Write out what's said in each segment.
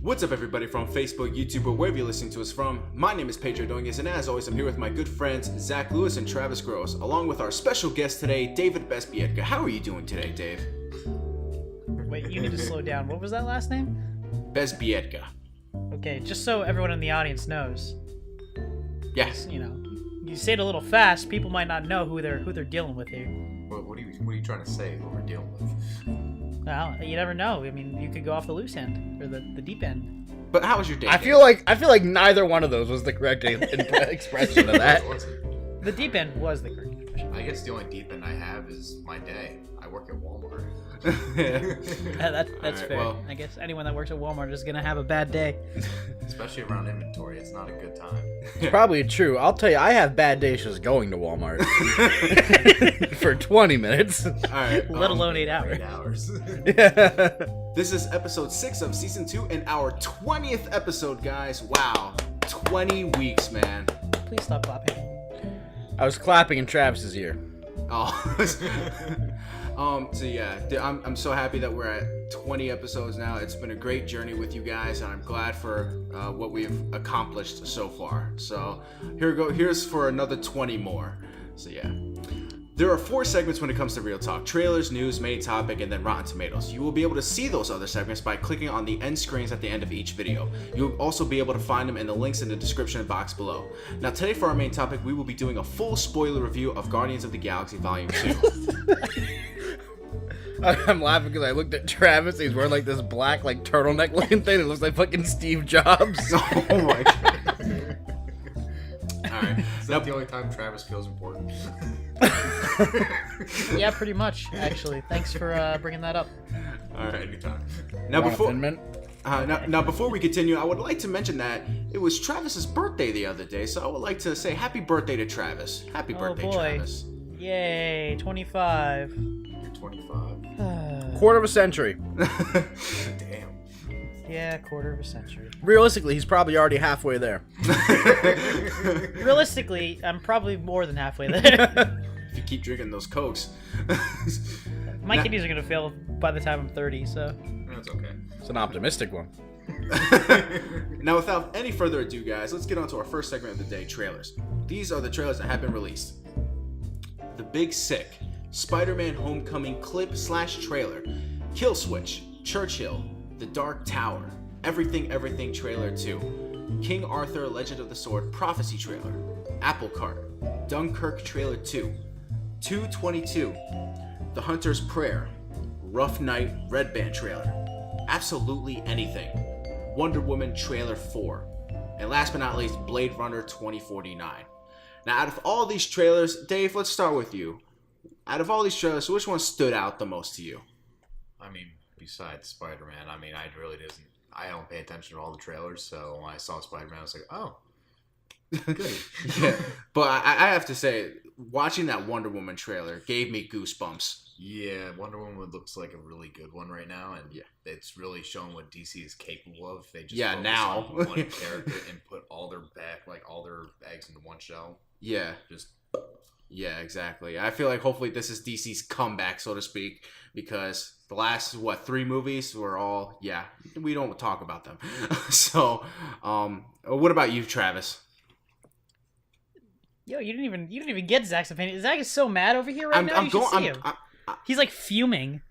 What's up, everybody from Facebook, YouTube, or wherever you're listening to us from? My name is Pedro Dominguez, and as always, I'm here with my good friends Zach Lewis and Travis Gross, along with our special guest today, David Bespiedka. How are you doing today, Dave? Wait, you need to slow down. What was that last name? Bespiedka. Okay, just so everyone in the audience knows. Yes. You know, you say it a little fast. People might not know who they're dealing with here. What are you trying to say? What we're dealing with? Well, you never know. I mean, you could go off the loose end or the deep end. But how was your day? I feel like neither one of those was the correct expression of that. The deep end was the correct expression. I guess the only deep end I have is my day. I work at Walmart. That's right, fair. well. I guess anyone that works at Walmart is gonna have a bad day. Especially around inventory. It's not a good time. It's probably true. I'll tell you, I have bad days just going to Walmart for 20 minutes. All right. Let alone 8 hours. 8 hours. This is episode 6 of season 2 and our 20th episode, guys. Wow. 20 weeks, man. Please stop clapping. I was clapping in Travis's ear. Oh. So yeah, I'm so happy that we're at 20 episodes now. It's been a great journey with you guys, and I'm glad for what we've accomplished so far. So here's for another 20 more. So yeah. There are 4 segments when it comes to Real Talk: trailers, news, main topic, and then Rotten Tomatoes. You will be able to see those other segments by clicking on the end screens at the end of each video. You'll also be able to find them in the links in the description box below. Now today for our main topic, we will be doing a full spoiler review of Guardians of the Galaxy Volume 2. I'm laughing because I looked at Travis. He's wearing like this black like turtleneck looking thing. It looks like fucking Steve Jobs. Oh my god. Alright. Is that the only time Travis feels important? Yeah, pretty much. Actually, thanks for bringing that up. Alright. Anytime. Now Want a before Thin Mint? now before we continue, I would like to mention that it was Travis's birthday the other day, so I would like to say happy birthday to Travis. Happy birthday, Oh, boy. Travis. Yay, 25. You're 25. Quarter of a century. Damn. Yeah, quarter of a century. Realistically, he's probably already halfway there. Realistically, I'm probably more than halfway there. If you keep drinking those Cokes. My kidneys are gonna fail by the time I'm 30, so. That's okay. It's an optimistic one. Now, without any further ado, guys, let's get on to our first segment of the day: trailers. These are the trailers that have been released. The Big Sick, Spider-Man Homecoming clip/trailer, Kill Switch, Churchill, The Dark Tower, Everything Trailer 2, King Arthur Legend of the Sword Prophecy Trailer, Apple Cart, Dunkirk Trailer 2, 222, The Hunter's Prayer, Rough Night Red Band Trailer, Absolutely Anything, Wonder Woman Trailer 4, and last but not least, Blade Runner 2049. Now, out of all these trailers, Dave, let's start with you. Out of all these trailers, which one stood out the most to you? I mean, besides Spider-Man, I mean, I don't pay attention to all the trailers, so when I saw Spider-Man, I was like, oh, good. Yeah, but I have to say, watching that Wonder Woman trailer gave me goosebumps. Yeah, Wonder Woman looks like a really good one right now, and Yeah. it's really showing what DC is capable of. They just Yeah, focus now. on one character and put all their eggs into one shell. Yeah, Just yeah, exactly. I feel like hopefully this is DC's comeback, so to speak, because the last 3 movies were all we don't talk about them. So, what about you, Travis? Yo, you didn't even get Zach's opinion. Zach is so mad over here right now. You should see him. He's like fuming.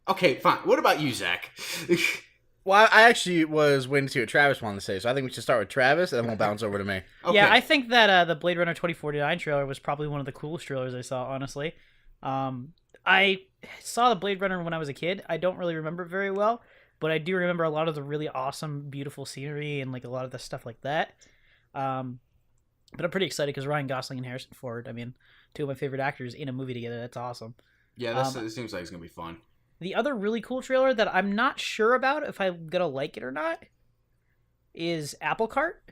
Okay, fine. What about you, Zach? Well, I actually was waiting to see what Travis wanted to say, so I think we should start with Travis, and then we'll bounce over to me. Okay. Yeah, I think that the Blade Runner 2049 trailer was probably one of the coolest trailers I saw, honestly. I saw the Blade Runner when I was a kid. I don't really remember it very well, but I do remember a lot of the really awesome, beautiful scenery and like a lot of the stuff like that. But I'm pretty excited because Ryan Gosling and Harrison Ford, I mean, 2 of my favorite actors in a movie together. That's awesome. Yeah, it seems like it's gonna be fun. The other really cool trailer that I'm not sure about if I'm gonna like it or not is Apple Cart.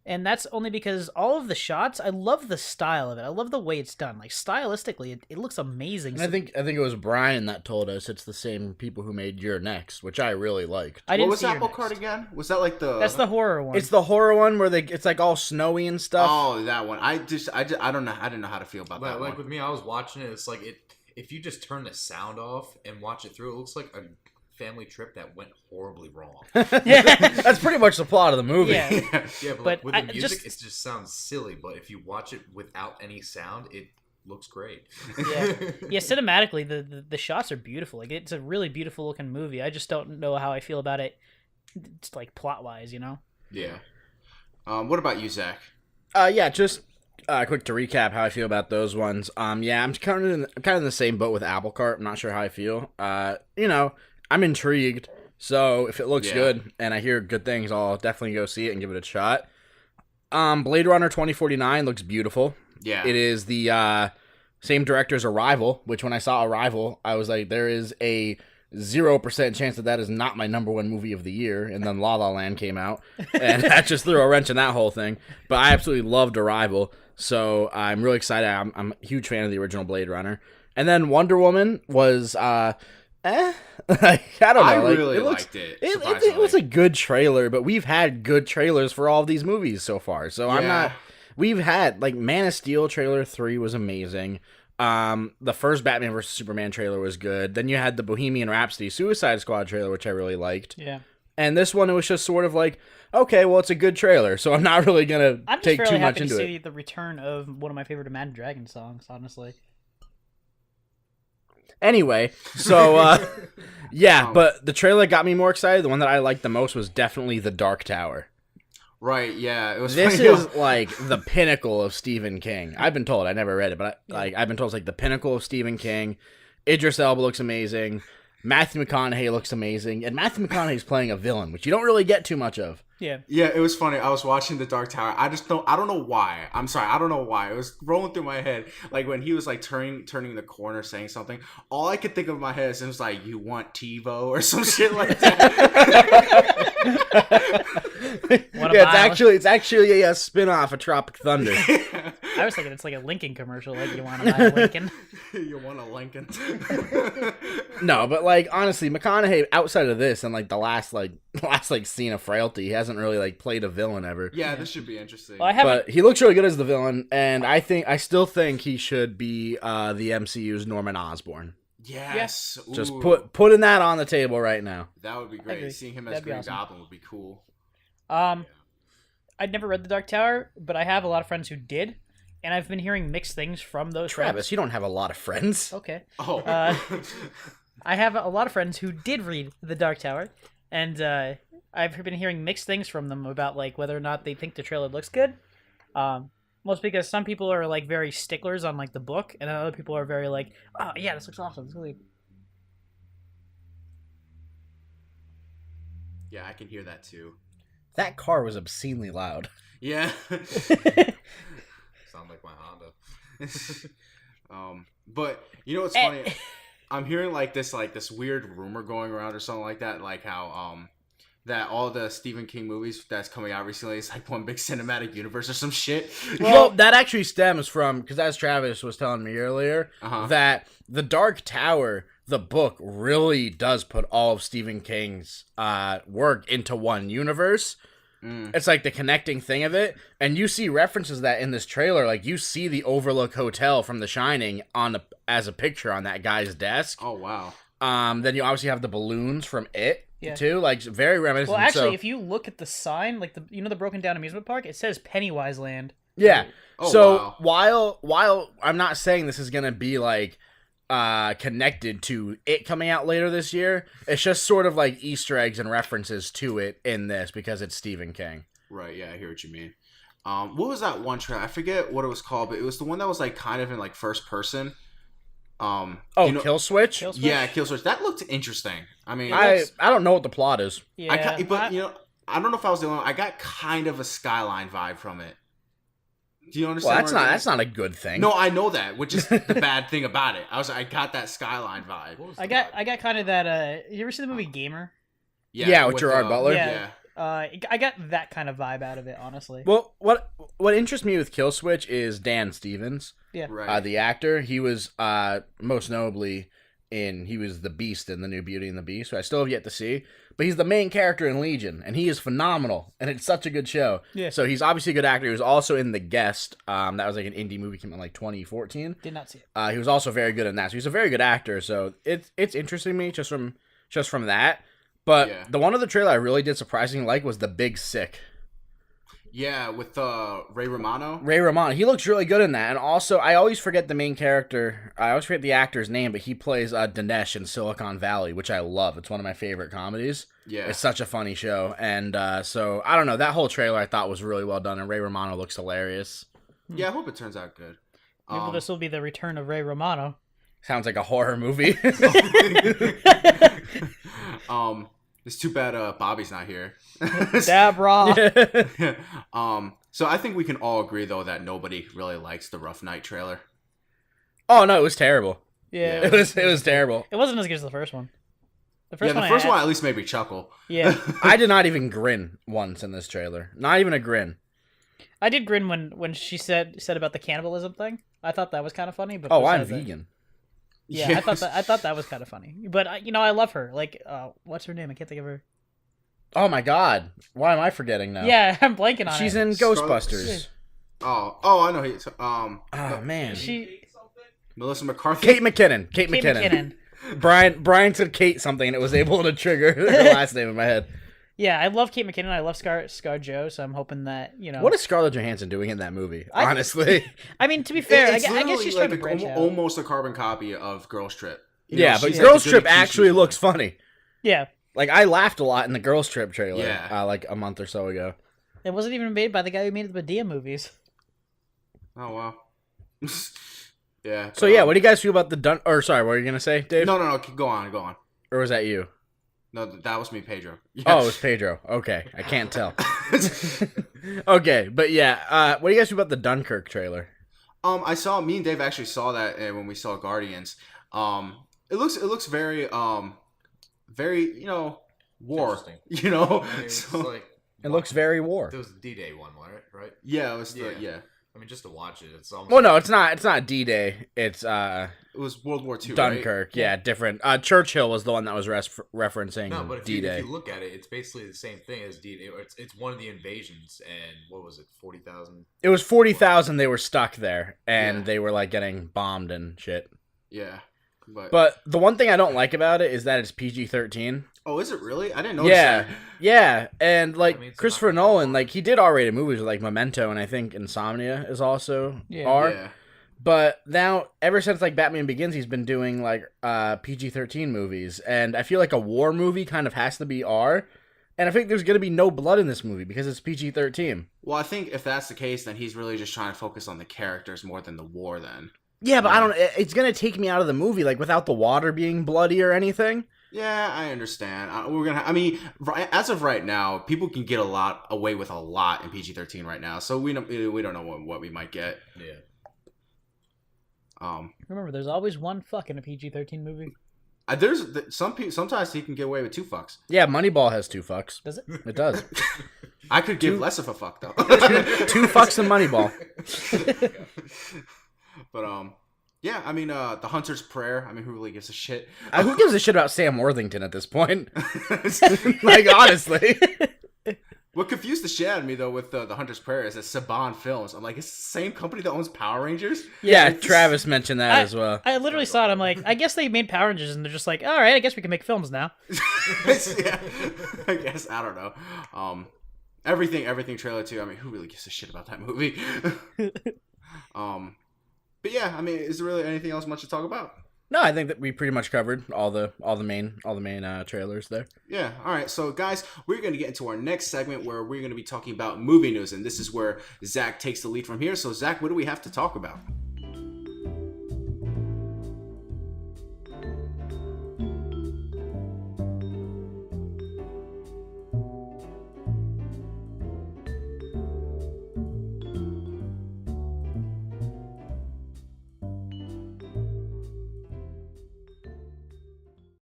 And that's only because all of the shots, I love the style of it. I love the way it's done. Like, stylistically, it looks amazing. And I think it was Brian that told us it's the same people who made Your Next, which I really liked. What was Apple Cart again? Was that like the? That's the horror one. It's the horror one where it's like all snowy and stuff. Oh, that one. I don't know. I didn't know how to feel about that like one. with me, I was watching it. It's like if you just turn the sound off and watch it through, it looks like a family trip that went horribly wrong. That's pretty much the plot of the movie. Yeah. Yeah, but, But with the I- music, just- it just sounds silly. But if you watch it without any sound, it looks great. Yeah. Yeah, cinematically, the shots are beautiful. Like, it's a really beautiful looking movie. I just don't know how I feel about it, just like plot wise, you know. Yeah. What about you, Zach? Yeah, just quick to recap how I feel about those ones. Yeah, I'm kind of in the same boat with Apple Cart. I'm not sure how I feel. I'm intrigued. So if it looks Yeah. good and I hear good things, I'll definitely go see it and give it a shot. Blade Runner 2049 looks beautiful. Yeah. It is the same director as Arrival, which when I saw Arrival, I was like, there is a 0% chance that is not my number one movie of the year. And then La La Land came out, and that just threw a wrench in that whole thing. But I absolutely loved Arrival, so I'm really excited. I'm a huge fan of the original Blade Runner. And then Wonder Woman was, I don't know. I like, really it looks, liked it. it was a good trailer, but we've had good trailers for all of these movies so far. So I'm Yeah. not. We've had like Man of Steel trailer 3 was amazing. The first Batman vs Superman trailer was good. Then you had the Bohemian Rhapsody Suicide Squad trailer, which I really liked. Yeah. And this one, it was just sort of like, okay, well, it's a good trailer, so I'm not really gonna I'm just take fairly too much happy to into see it. the return of one of my favorite Imagine Dragons songs, honestly. Anyway, so yeah, Um, but the trailer got me more excited. The one that I liked the most was definitely The Dark Tower. Right, yeah. It was This funny, is like the pinnacle of Stephen King. I've been told. I never read it, but I've been told it's like the pinnacle of Stephen King. Idris Elba looks amazing. Matthew McConaughey looks amazing, and Matthew McConaughey's playing a villain, which you don't really get too much of. Yeah. Yeah, it was funny. I was watching The Dark Tower. I don't know why. I'm sorry. I don't know why. It was rolling through my head. Like when he was like turning the corner saying something, all I could think of in my head is it was like, you want TiVo or some shit like that. Wanna Yeah, buy- it's actually a spin-off of Tropic Thunder. I was thinking it's like a Lincoln commercial. Like, you want to buy a Lincoln? You want a Lincoln? No, but like honestly, McConaughey outside of this and like the last scene of Frailty, he hasn't really like played a villain ever. Yeah, this should be interesting. Well, I haven't. But he looks really good as the villain, and I still think he should be the MCU's Norman Osborn. Yes. Just Ooh, putting that on the table right now. that would be agree. great. Seeing him as That'd be Green awesome. Goblin would be cool. I'd never read The Dark Tower, but I have a lot of friends who did, and I've been hearing mixed things from those Travis, you don't have a lot of friends. friends. Okay. Oh. I have a lot of friends who did read The Dark Tower, and I've been hearing mixed things from them about like whether or not they think the trailer looks good. Most because some people are like very sticklers on like the book, and other people are very like, oh yeah, this looks awesome. It's really... Yeah, I can hear that too. That car was obscenely loud. Yeah. Sound like my Honda. But you know what's funny? I'm hearing like this weird rumor going around or something like that, like how that all the Stephen King movies that's coming out recently is like one big cinematic universe or some shit. Well, that actually stems from, because as Travis was telling me earlier, Uh-huh. that The Dark Tower, the book, really does put all of Stephen King's work into one universe. Mm. It's like the connecting thing of it, and you see references to that in this trailer. Like you see the Overlook Hotel from The Shining as a picture on that guy's desk. Oh wow. Then you obviously have the balloons from It Yeah. too, like very reminiscent. Well, actually, So- if you look at the sign, like the broken down amusement park, it says Pennywise Land. yeah. Oh, So wow. while I'm not saying this is gonna be like connected to It coming out later this year, it's just sort of like Easter eggs and references to it in this because it's Stephen King. Right, yeah, I hear what you mean. What was that one trailer? I forget what it was called, but it was the one that was like kind of in like first person. Oh, you know- Kill Switch. Kill Switch? Yeah, Kill Switch. That looked interesting. I mean, I don't know what the plot is. Yeah, but you know, I don't know if I was the only one. I got kind of a Skyline vibe from it. Do you understand? Well, that's where I'm not getting- a good thing. No, I know that, which is the bad thing about it. I got that Skyline vibe. What was I the got vibe? I got kind of that. You ever see the movie Gamer? Yeah, with Gerard Butler. Yeah. I got that kind of vibe out of it, honestly. Well, what interests me with Kill Switch is Dan Stevens, Right. the actor. He was most notably he was the Beast in the new Beauty and the Beast, who I still have yet to see. But he's the main character in Legion, and he is phenomenal, and it's such a good show. Yeah. So he's obviously a good actor. He was also in The Guest. That was like an indie movie, came out in like 2014. Did not see it. He was also very good in that. So he's a very good actor. So it's interesting to me just from just from that. But Yeah. the one other trailer I really did surprisingly like was The Big Sick. Yeah, with Ray Romano. Ray Romano, he looks really good in that. And also, I always forget the main character. I always forget the actor's name, but he plays Dinesh in Silicon Valley, which I love. It's one of my favorite comedies. Yeah. It's such a funny show. And so, I don't know. That whole trailer I thought was really well done, and Ray Romano looks hilarious. Yeah, I hope it turns out good. Maybe this will be the return of Ray Romano. Sounds like a horror movie. It's too bad Bobby's not here. Dabra. So I think we can all agree though that nobody really likes the Rough Night trailer. Oh, no, it was terrible. Yeah. It was terrible. It wasn't as good as the first one. The Yeah, first the one. first one at least made me chuckle. Yeah. I did not even grin once in this trailer. Not even a grin. I did grin when she said about the cannibalism thing. I thought that was kind of funny. But Oh, I'm besides that- vegan. Yeah, Yes. I thought that was kind of funny. But I love her. Like, what's her name? I can't think of her. Oh my god. Why am I forgetting now? Yeah, I'm blanking on She's it. in Scarlet- Ghostbusters. Oh, I know. Oh man. Melissa McCarthy. Kate McKinnon. Kate McKinnon. Brian said Kate something and it was able to trigger her last name in my head. Yeah, I love Kate McKinnon. I love Scar Joe. So I'm hoping that What is Scarlett Johansson doing in that movie? I- Honestly. I mean, to be fair, It's I guess literally she's like trying to branch out. almost a carbon copy of Girls Trip. You know, Yeah, but she's Girls like the Trip goody actually two-shoes looks one. funny. Yeah, Like I laughed a lot in the Girls Trip trailer. Yeah. Like a month or so ago. it wasn't even made by the guy who made the Medea movies. Oh wow. Yeah. So yeah, what do you guys feel about the or sorry, what were you gonna say, Dave? No. Go on. Or was that you? No, that was me, Pedro. Yeah. Oh, it was Pedro. Okay, I can't tell. Okay, but yeah, what do you guys feel about the Dunkirk trailer? Me and Dave actually saw that when we saw Guardians. It looks very very war. Interesting. You I mean, it's So- like It looks very war. It was the D-Day one, right? yeah, it was Yeah. I mean, just to watch it, it's almost. Well, no, it's not. It's not D-Day. It's it was World War II. Dunkirk. Yeah, different. Churchill was the one that was referencing No, but if D-Day. you look at it, it's basically the same thing as D-Day. It's one of the invasions, and what was it, 40,000? It was 40,000. They were stuck there, and Yeah. they were like getting bombed and shit. Yeah, But the one thing I don't like about it is that it's PG-13. oh, is it really? I didn't notice Yeah, that. yeah, and like I mean, it's Christopher not- Nolan, like he did R-rated movies like Memento, and I think Insomnia is also R. Yeah. But now, ever since like Batman Begins, he's been doing like PG-13 movies, and I feel like a war movie kind of has to be R. And I think there's gonna be no blood in this movie because it's PG-13. Well, I think if that's the case, then he's really just trying to focus on the characters more than the war. Then. Yeah, but I don't. It's gonna take me out of the movie, like without the water being bloody or anything. Yeah, I understand. I mean, as of right now, people can get away with a lot in PG-13 right now. So we don't know what we might get. Yeah. Remember, there's always one fuck in a PG-13 movie. There's some people. Sometimes he can get away with 2 fucks. Yeah, Moneyball has 2 fucks. Does it? It does. I could give less of a fuck though. 2 fucks in Moneyball. But yeah. I mean, the Hunter's Prayer. I mean, who really gives a shit? Who gives a shit about Sam Worthington at this point? Like honestly. What confused the shit out of me though with the Hunter's Prayer is that Saban Films. I'm like, it's the same company that owns Power Rangers. Yeah, It's- Travis mentioned that as well. I literally saw it. I'm like, I guess they made Power Rangers, and they're just like, all right, I guess we can make films now. Yeah, I guess I don't know. Everything trailer too. I mean, who really gives a shit about that movie? But yeah, I mean, is there really anything else much to talk about? No, I think that we pretty much covered all the main trailers there. Yeah. All right. So, guys, we're going to get into our next segment where we're going to be talking about movie news, and this is where Zach takes the lead from here. So, Zach, what do we have to talk about?